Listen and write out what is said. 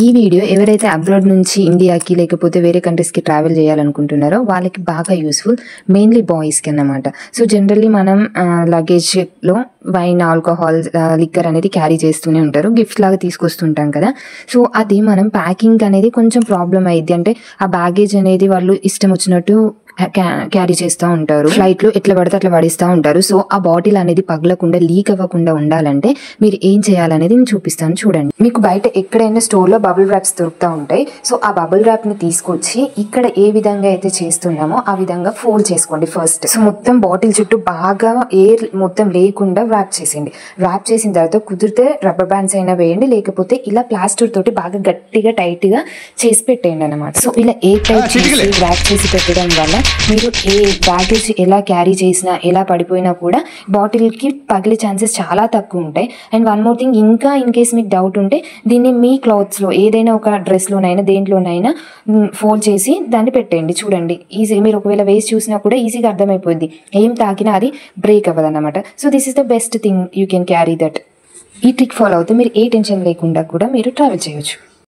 ఈ వీడియో ఎవరైతే అబ్రాడ్ నుంచి ఇండియాకి లేకపోతే వేరే కంట్రీస్కి ట్రావెల్ చేయాలనుకుంటున్నారో వాళ్ళకి బాగా యూస్ఫుల్, మెయిన్లీ బాయ్స్కి అన్నమాట. సో జనరల్లీ మనం లగేజ్లో వైన్, ఆల్కహాల్, లిక్కర్ అనేది క్యారీ చేస్తూనే ఉంటారు, గిఫ్ట్ లాగా తీసుకొస్తుంటాం కదా. సో అది మనం ప్యాకింగ్ అనేది కొంచెం ప్రాబ్లం అయ్యిద్ది. అంటే ఆ బ్యాగేజ్ అనేది వాళ్ళు ఇష్టం వచ్చినట్టు క్యారీ చేస్తూ ఉంటారు, ఫ్లైట్లో ఎట్లా పడితే అట్లా పడిస్తూ ఉంటారు. సో ఆ బాటిల్ అనేది పగలకుండా, లీక్ అవ్వకుండా ఉండాలంటే మీరు ఏం చేయాలనేది నేను చూపిస్తాను చూడండి. మీకు బయట ఎక్కడైనా స్టోర్లో బబుల్ ర్యాప్స్ దొరుకుతూ ఉంటాయి. సో ఆ బబుల్ ర్యాప్ని తీసుకొచ్చి ఇక్కడ ఏ విధంగా అయితే చేస్తున్నామో ఆ విధంగా ఫోల్డ్ చేసుకోండి ఫస్ట్. సో మొత్తం బాటిల్ చుట్టూ బాగా ఎయిర్ మొత్తం లేకుండా ర్యాప్ చేసేయండి. ర్యాప్ చేసిన తర్వాత కుదిరితే రబ్బర్ బ్యాండ్స్ అయినా వేయండి, లేకపోతే ఇలా ప్లాస్టర్ తోటి బాగా గట్టిగా టైట్గా చేసి పెట్టేయండి అనమాట. సో ఇలా ఎయిర్ టైట్ చేసి ర్యాప్ చేసి పెట్టడం వల్ల మీరు ఏ బ్యాగేజ్ ఎలా క్యారీ చేసినా, ఎలా పడిపోయినా కూడా బాటిల్కి పగిలే ఛాన్సెస్ చాలా తక్కువ ఉంటాయి. అండ్ వన్ మోర్ థింగ్, ఇంకా ఇన్ కేస్ మీకు డౌట్ ఉంటే దీన్ని మీ క్లాత్స్లో ఏదైనా ఒక డ్రెస్లోనైనా దేంట్లోనైనా ఫోల్డ్ చేసి దాన్ని పెట్టండి. చూడండి ఈజీ, మీరు ఒకవేళ వేసి చూసినా కూడా ఈజీగా అర్థమైపోద్ది, ఏం తాకినా అది బ్రేక్ అవ్వదు అనమాట. So this is the best thing, you can carry that. ఈ ట్రిక్ ఫాలో అవుతే మీరు ఏ టెన్షన్ లేకుండా కూడా మీరు ట్రావెల్ చేయొచ్చు.